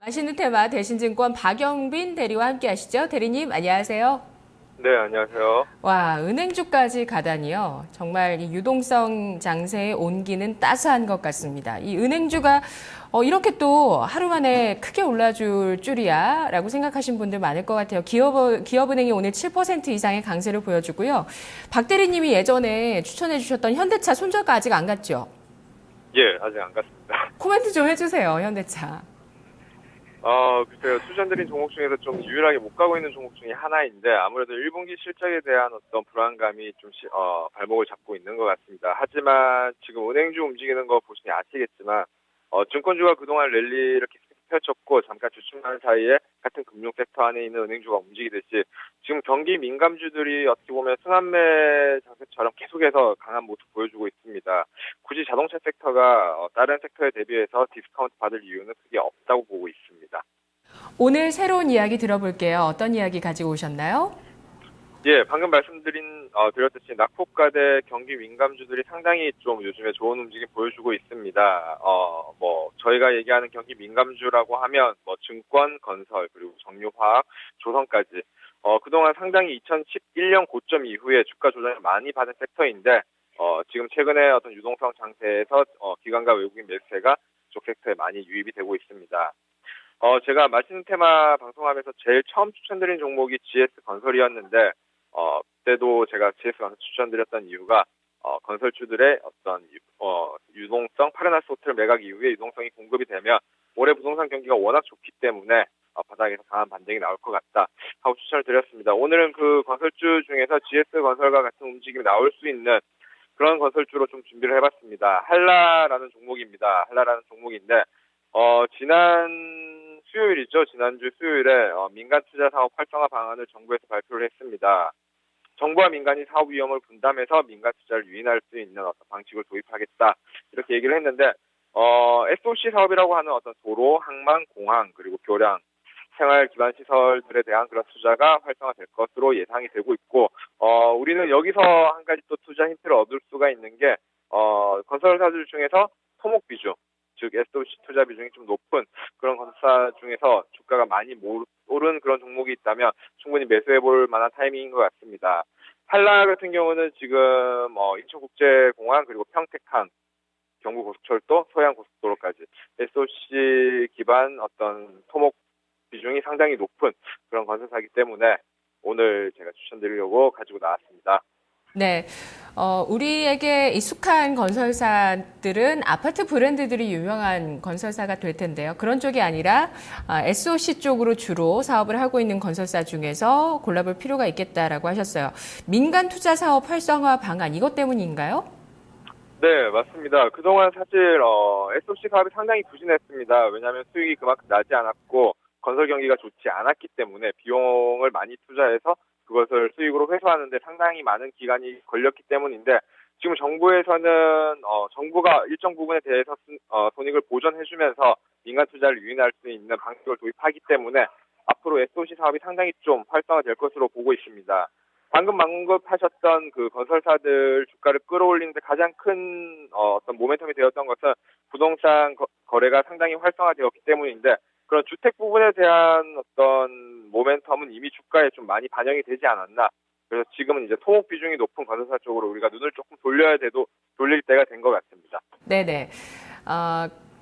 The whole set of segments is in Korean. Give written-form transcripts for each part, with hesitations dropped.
아시는 테마 대신증권 박영빈 대리와 함께 하시죠. 대리님, 안녕하세요. 네, 안녕하세요. 와, 은행주까지 가다니요. 정말 이 유동성 장세의 온기는 따스한 것 같습니다. 이 은행주가 이렇게 또 하루 만에 크게 올라줄 줄이야 라고 생각하신 분들 많을 것 같아요. 기업은행이 오늘 7% 이상의 강세를 보여주고요. 박 대리님이 예전에 추천해 주셨던 현대차 손절가 아직 안 갔죠? 예, 아직 안 갔습니다. 코멘트 좀 해주세요, 현대차. 글쎄요. 추천드린 종목 중에서 좀 유일하게 못 가고 있는 종목 중에 하나인데, 아무래도 1분기 실적에 대한 어떤 불안감이 좀, 발목을 잡고 있는 것 같습니다. 하지만 지금 은행주 움직이는 거 보시니 아시겠지만, 증권주가 그동안 랠리를 계속 펼쳤고, 잠깐 주춤하는 사이에 같은 금융 섹터 안에 있는 은행주가 움직이듯이, 지금 경기 민감주들이 어떻게 보면 순환매 장세처럼 계속해서 강한 모습 보여주고 있습니다. 굳이 자동차 섹터가 다른 섹터에 대비해서 디스카운트 받을 이유는 크게 없다고 보고 있습니다. 오늘 새로운 이야기 들어볼게요. 어떤 이야기 가지고 오셨나요? 예, 방금 드렸듯이 낙폭과대 경기 민감주들이 상당히 좀 요즘에 좋은 움직임 보여주고 있습니다. 저희가 얘기하는 경기 민감주라고 하면 증권, 건설, 그리고 정유화학, 조선까지 그동안 상당히 2011년 고점 이후에 주가 조정을 많이 받은 섹터인데 지금 최근에 어떤 유동성 장세에서 기관과 외국인 매수세가 이쪽 섹터에 많이 유입이 되고 있습니다. 제가 마시는 테마 방송하면서 제일 처음 추천드린 종목이 GS건설이었는데, 그때도 제가 GS건설 추천드렸던 이유가, 건설주들의 어떤, 유동성, 파레나스 호텔 매각 이후에 유동성이 공급이 되면, 올해 부동산 경기가 워낙 좋기 때문에, 바닥에서 강한 반등이 나올 것 같다 하고 추천을 드렸습니다. 오늘은 그 건설주 중에서 GS건설과 같은 움직임이 나올 수 있는 그런 건설주로 좀 준비를 해봤습니다. 한라라는 종목입니다. 한라라는 종목인데, 지난주 수요일에 민간 투자 사업 활성화 방안을 정부에서 발표를 했습니다. 정부와 민간이 사업 위험을 분담해서 민간 투자를 유인할 수 있는 어떤 방식을 도입하겠다. 이렇게 얘기를 했는데, SOC 사업이라고 하는 어떤 도로, 항만, 공항, 그리고 교량, 생활 기반 시설들에 대한 그런 투자가 활성화될 것으로 예상이 되고 있고, 우리는 여기서 한 가지 또 투자 힌트를 얻을 수가 있는 게, 건설사들 중에서 토목 비중, 즉 SOC 투자 비중이 좀 높은 그런 건설사 중에서 주가가 많이 오른 그런 종목이 있다면 충분히 매수해 볼 만한 타이밍인 것 같습니다. 한라 같은 경우는 지금 인천국제공항 그리고 평택항, 경부고속철도, 소양고속도로까지 SOC 기반 어떤 토목 비중이 상당히 높은 그런 건설사이기 때문에 오늘 제가 추천드리려고 가지고 나왔습니다. 네. 우리에게 익숙한 건설사들은 아파트 브랜드들이 유명한 건설사가 될 텐데요. 그런 쪽이 아니라 SOC 쪽으로 주로 사업을 하고 있는 건설사 중에서 골라볼 필요가 있겠다라고 하셨어요. 민간 투자 사업 활성화 방안 이것 때문인가요? 네, 맞습니다. 그동안 사실 SOC 사업이 상당히 부진했습니다. 왜냐하면 수익이 그만큼 나지 않았고 건설 경기가 좋지 않았기 때문에 비용을 많이 투자해서 그것을 수익으로 회수하는 데 상당히 많은 기간이 걸렸기 때문인데 지금 정부에서는 정부가 일정 부분에 대해서 손익을 보전해주면서 민간 투자를 유인할 수 있는 방식을 도입하기 때문에 앞으로 SOC 사업이 상당히 좀 활성화될 것으로 보고 있습니다. 방금 언급하셨던 그 건설사들 주가를 끌어올리는데 가장 큰 어떤 모멘텀이 되었던 것은 부동산 거래가 상당히 활성화되었기 때문인데 그런 주택 부분에 대한 어떤 모멘텀은 이미 주가에 좀 많이 반영이 되지 않았나. 그래서 지금은 이제 토목 비중이 높은 건설사 쪽으로 우리가 눈을 조금 돌릴 때가 된 것 같습니다. 네네.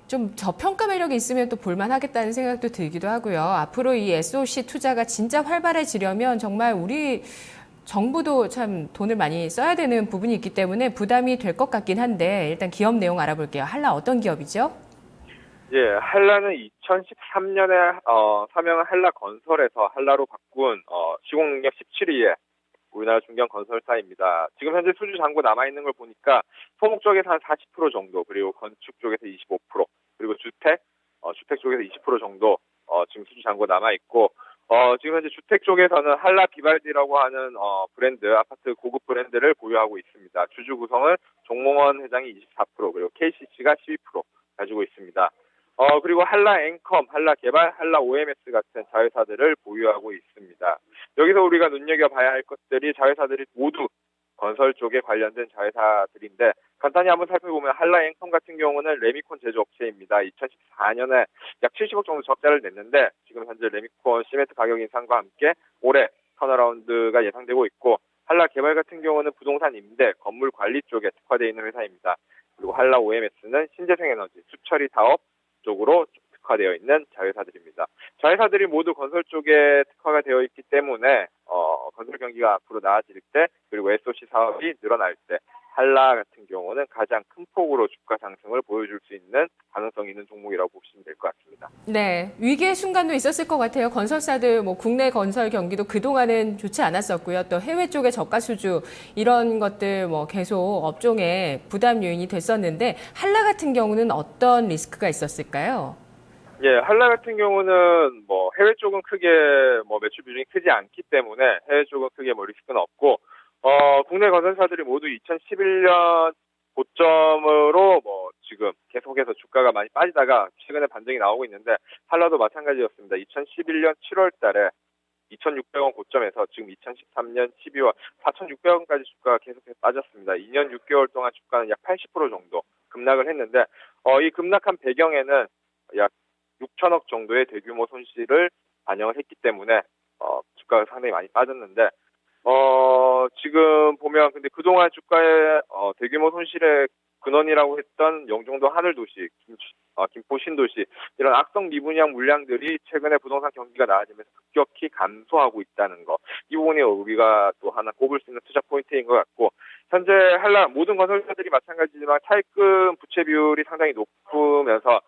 좀 저평가 매력이 있으면 또 볼만하겠다는 생각도 들기도 하고요. 앞으로 이 SOC 투자가 진짜 활발해지려면 정말 우리 정부도 참 돈을 많이 써야 되는 부분이 있기 때문에 부담이 될 것 같긴 한데 일단 기업 내용 알아볼게요. 한라 어떤 기업이죠? 예, 한라는 2013년에 사명을 한라건설에서 한라로 바꾼 시공능력 17위에 우리나라 중견 건설사입니다. 지금 현재 수주 잔고 남아있는 걸 보니까 토목 쪽에서 한 40% 정도, 그리고 건축 쪽에서 25%, 그리고 주택 쪽에서 20% 정도 지금 수주 잔고 남아있고 지금 현재 주택 쪽에서는 한라 비발디라고 하는 브랜드, 아파트 고급 브랜드를 보유하고 있습니다. 주주 구성은 종몽원 회장이 24%, 그리고 KCC가 12% 가지고 있습니다. 그리고 한라 앵컴, 한라 개발, 한라 OMS 같은 자회사들을 보유하고 있습니다. 여기서 우리가 눈여겨봐야 할 것들이 자회사들이 모두 건설 쪽에 관련된 자회사들인데 간단히 한번 살펴보면 한라행컴 같은 경우는 레미콘 제조업체입니다. 2014년에 약 70억 정도 적자를 냈는데 지금 현재 레미콘 시멘트 가격 인상과 함께 올해 턴어라운드가 예상되고 있고, 한라개발 같은 경우는 부동산 임대, 건물 관리 쪽에 특화되어 있는 회사입니다. 그리고 한라 OMS는 신재생에너지, 수처리 사업 쪽으로 특화되어 있는 자회사들입니다. 자회사들이 모두 건설 쪽에 특화가 되어 있기 때문에 건설 경기가 앞으로 나아질 때, 그리고 SOC 사업이 늘어날 때 한라 같은 경우는 가장 큰 폭으로 주가 상승을 보여줄 수 있는 가능성이 있는 종목이라고 보시면 될 것 같습니다. 네, 위기의 순간도 있었을 것 같아요. 건설사들, 국내 건설 경기도 그동안은 좋지 않았었고요. 또 해외 쪽의 저가 수주, 이런 것들 계속 업종에 부담 요인이 됐었는데, 한라 같은 경우는 어떤 리스크가 있었을까요? 예, 한라 같은 경우는 해외 쪽은 크게 매출 비중이 크지 않기 때문에 해외 쪽은 크게 리스크는 없고, 국내 건설사들이 모두 2011년 고점으로 지금 계속해서 주가가 많이 빠지다가 최근에 반등이 나오고 있는데, 한라도 마찬가지였습니다. 2011년 7월 달에 2,600원 고점에서 지금 2013년 12월 4,600원까지 주가가 계속해서 빠졌습니다. 2년 6개월 동안 주가는 약 80% 정도 급락을 했는데, 이 급락한 배경에는 약 6천억 정도의 대규모 손실을 반영을 했기 때문에 주가가 상당히 많이 빠졌는데, 지금 보면 근데 그동안 주가의 대규모 손실의 근원이라고 했던 영종도 하늘도시, 김포 신도시, 이런 악성 미분양 물량들이 최근에 부동산 경기가 나아지면서 급격히 감소하고 있다는 거, 이 부분이 우리가 또 하나 꼽을 수 있는 투자 포인트인 것 같고, 현재 한라 모든 건설사들이 마찬가지지만 차입금 부채 비율이 상당히 높으면서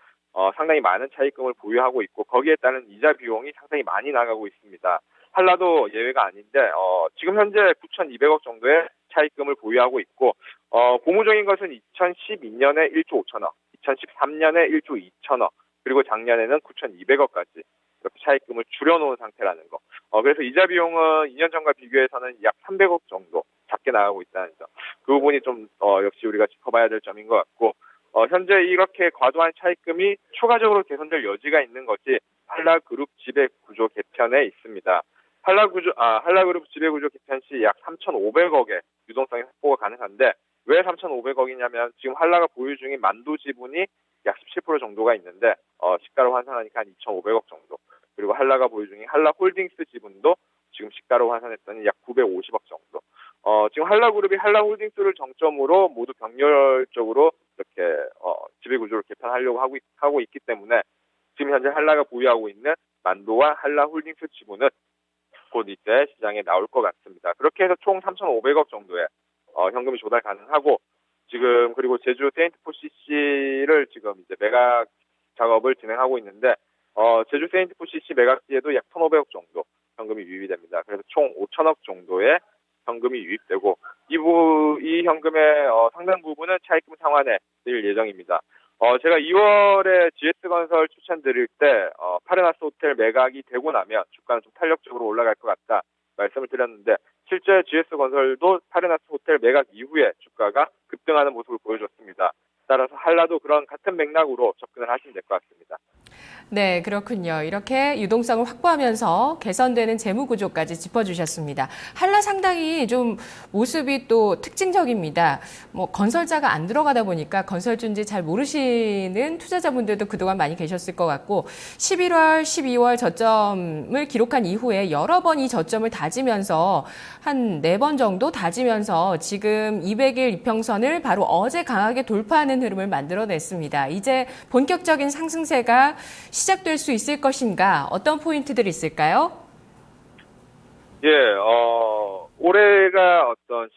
상당히 많은 차입금을 보유하고 있고, 거기에 따른 이자 비용이 상당히 많이 나가고 있습니다. 한라도 예외가 아닌데 지금 현재 9,200억 정도의 차입금을 보유하고 있고, 고무적인 것은 2012년에 1조 5천억, 2013년에 1조 2천억, 그리고 작년에는 9,200억까지 이렇게 차입금을 줄여놓은 상태라는 거. 그래서 이자 비용은 2년 전과 비교해서는 약 300억 정도 작게 나가고 있다는 점. 그 부분이 좀 역시 우리가 짚어봐야 될 점인 것 같고, 현재 이렇게 과도한 차입금이 추가적으로 개선될 여지가 있는 것이 한라그룹 지배구조 개편에 있습니다. 한라그룹 지배구조 개편 시 약 3,500억의 유동성의 확보가 가능한데, 왜 3,500억이냐면 지금 한라가 보유 중인 만도 지분이 약 17% 정도가 있는데 시가로 환산하니까 한 2,500억 정도. 그리고 한라가 보유 중인 한라홀딩스 지분도 지금 시가로 환산했더니 약 950억 정도. 지금 한라그룹이 한라홀딩스를 정점으로 모두 병렬적으로 이렇게 지배구조를 개편하려고 하고 있기 때문에 지금 현재 한라가 보유하고 있는 만도와 한라홀딩스 지분은 곧 이제 시장에 나올 것 같습니다. 그렇게 해서 총 3,500억 정도의 현금이 조달 가능하고, 지금 그리고 제주 세인트포CC를 지금 이제 매각 작업을 진행하고 있는데, 제주 세인트포CC 매각 시에도 약 1,500억 정도 현금이 유입이 됩니다. 그래서 총 5천억 정도의 현금이 유입되고, 이 현금의 상당 부분은 차입금 상환에 드릴 예정입니다. 제가 2월에 GS건설 추천드릴 때 파레나스 호텔 매각이 되고 나면 주가는 좀 탄력적으로 올라갈 것 같다 말씀을 드렸는데, 실제 GS건설도 파레나스 호텔 매각 이후에 주가가 급등하는 모습을 보여줬습니다. 따라서 한라도 그런 같은 맥락으로 접근을 하시면 될 것 같습니다. 네, 그렇군요. 이렇게 유동성을 확보하면서 개선되는 재무 구조까지 짚어주셨습니다. 한라 상당히 좀 모습이 또 특징적입니다. 건설자가 안 들어가다 보니까 건설주인지 잘 모르시는 투자자분들도 그동안 많이 계셨을 것 같고, 11월, 12월 저점을 기록한 이후에 여러 번 이 저점을 다지면서 한 4번 정도 다지면서 지금 200일 이평선을 바로 어제 강하게 돌파하는 흐름을 만들어냈습니다. 이제 본격적인 상승세가 시작될 수 있을 것인가? 어떤 포인트들이 있을까요? 예, 올해가 어떤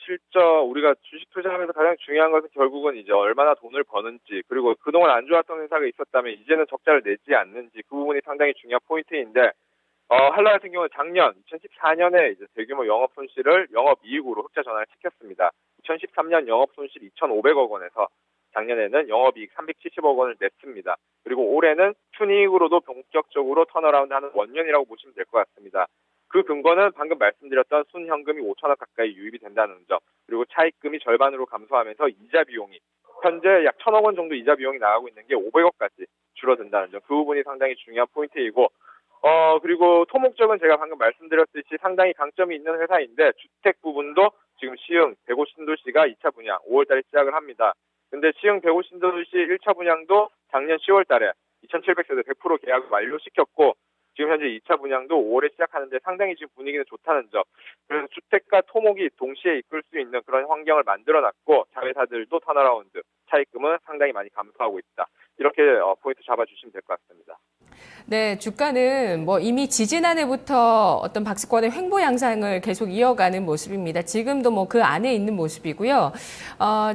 우리가 주식 투자하면서 가장 중요한 것은 결국은 이제 얼마나 돈을 버는지, 그리고 그동안 안 좋았던 회사가 있었다면 이제는 적자를 내지 않는지, 그 부분이 상당히 중요한 포인트인데, 한라 같은 경우는 작년 2014년에 이제 대규모 영업 손실을 영업이익으로 흑자 전환을 시켰습니다. 2013년 영업 손실 2,500억 원에서 작년에는 영업이익 370억 원을 냈습니다. 그리고 올해는 순이익으로도 본격적으로 턴어라운드하는 원년이라고 보시면 될 것 같습니다. 그 근거는 방금 말씀드렸던 순현금이 5천억 가까이 유입이 된다는 점, 그리고 차입금이 절반으로 감소하면서 이자 비용이 현재 약 1,000억 원 정도 이자 비용이 나가고 있는 게 500억까지 줄어든다는 점, 그 부분이 상당히 중요한 포인트이고, 그리고 토목적은 제가 방금 말씀드렸듯이 상당히 강점이 있는 회사인데 주택 부분도 지금 시흥 105 신도시가 2차 분양 5월달에 시작을 합니다. 근데 시흥 105 신도시 1차 분양도 작년 10월달에 2,700세대 100% 계약을 완료시켰고 지금 현재 2차 분양도 5월에 시작하는데 상당히 지금 분위기는 좋다는 점. 그래서 주택과 토목이 동시에 이끌 수 있는 그런 환경을 만들어놨고 자회사들도 턴어라운드, 차입금은 상당히 많이 감소하고 있다. 이렇게 포인트 잡아주시면 될 것 같습니다. 네, 주가는 뭐 이미 지지난해부터 어떤 박스권의 횡보 양상을 계속 이어가는 모습입니다. 지금도 뭐 그 안에 있는 모습이고요.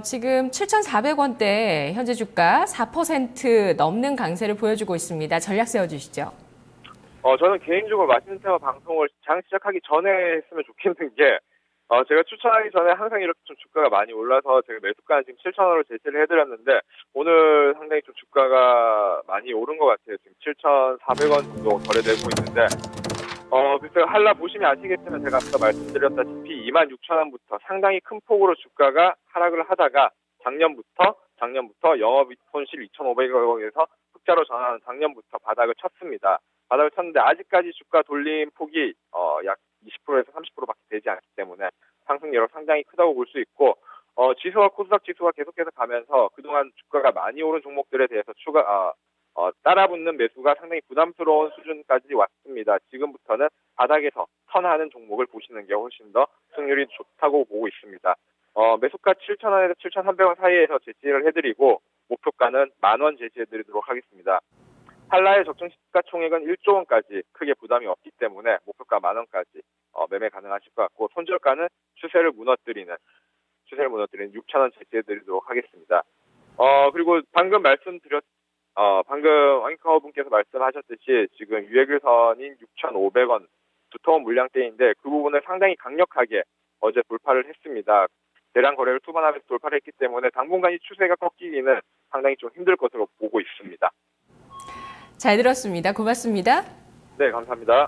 지금 7,400원대 현재 주가 4% 넘는 강세를 보여주고 있습니다. 전략 세워주시죠. 저는 개인적으로 맛있는 테마 방송을 장 시작하기 전에 했으면 좋겠는 게, 제가 추천하기 전에 항상 이렇게 좀 주가가 많이 올라서 제가 매수가는 지금 7,000원으로 제시를 해드렸는데, 오늘 상당히 좀 주가가 많이 오른 것 같아요. 지금 7,400원 정도 거래되고 있는데, 글쎄요, 한라 보시면 아시겠지만 제가 아까 말씀드렸다시피 26,000원부터 상당히 큰 폭으로 주가가 하락을 하다가 작년부터 영업 손실 2,500억에서 흑자로 전환하는 작년부터 바닥을 쳤습니다. 바닥을 쳤는데 아직까지 주가 돌림 폭이 약 20%에서 30%밖에 되지 않기 때문에 상승 여력 상당히 크다고 볼 수 있고 지수와 코스닥 지수가 계속해서 가면서 그동안 주가가 많이 오른 종목들에 대해서 따라붙는 매수가 상당히 부담스러운 수준까지 왔습니다. 지금부터는 바닥에서 턴하는 종목을 보시는 게 훨씬 더 승률이 좋다고 보고 있습니다. 매수가 7,000원에서 7,300원 사이에서 제시를 해드리고 목표가는 10,000원 제시해드리도록 하겠습니다. 한라의 적정 시가 총액은 1조 원까지 크게 부담이 없기 때문에 목표가 10,000원까지 매매 가능하실 것 같고 손절가는 추세를 무너뜨리는 6,000원 제시해드리도록 하겠습니다. 그리고 방금 왕이카오 분께서 말씀하셨듯이 지금 유예길선인 6,500원 두터운 물량대인데 그 부분을 상당히 강력하게 어제 돌파를 했습니다. 대량 거래를 2번 하면서 돌파를 했기 때문에 당분간 이 추세가 꺾이기는 상당히 좀 힘들 것으로 보고 있습니다. 잘 들었습니다. 고맙습니다. 네, 감사합니다.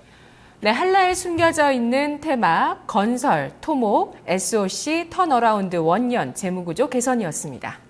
네, 한라에 숨겨져 있는 테마, 건설, 토목, SOC, 턴어라운드 원년, 재무구조 개선이었습니다.